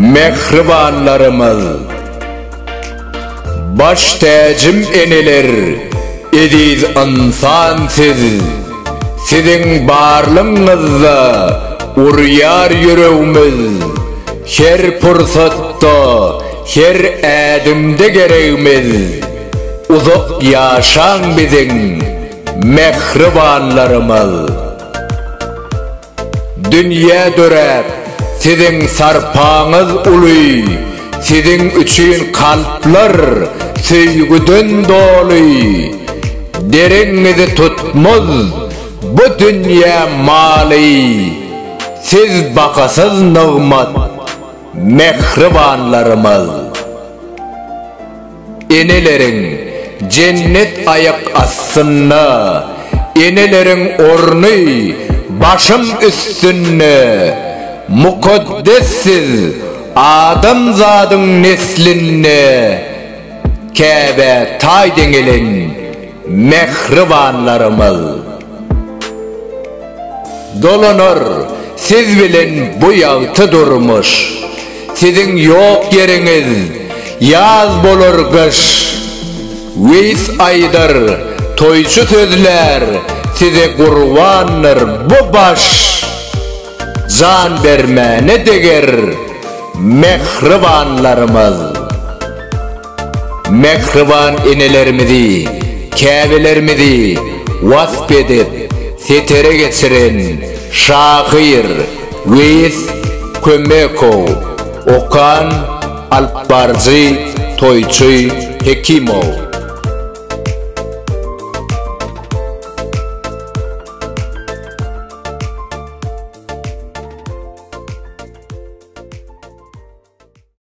mehribanlarımız, baş tacım eneler, ediz insansiz, sizin barlığınızda uruyar yüreğimiz, her fırsatta, her adımda gereğimiz, uzak yaşan bizim mehribanlarımız. Dünya dörep, sizin sarpağınız uluy, sizin üçün kalplar sevgiden doluy. Derinizi tutmaz bu dünya mali, siz bakasız nığmat mehribanlarımız. Enelerin cennet ayak astına, enelerin ornu başım üstünne, mukaddessiz adam zadın neslinne, Kâbe tay denilin mehribanlarımız. Dolanır siz bilin bu yağtı durmuş, sizin yok yeriniz yaz bolur kış. Veys aydır toyçu sözler, size kurbanır bu baş. Can vermene deger mehribanlarımız. Mehriban enelerimizi, kâbelerimizi vasf edip setere geçiren şair Veys Kömekov, Okan Alpbarcı Toyçu Hekimov.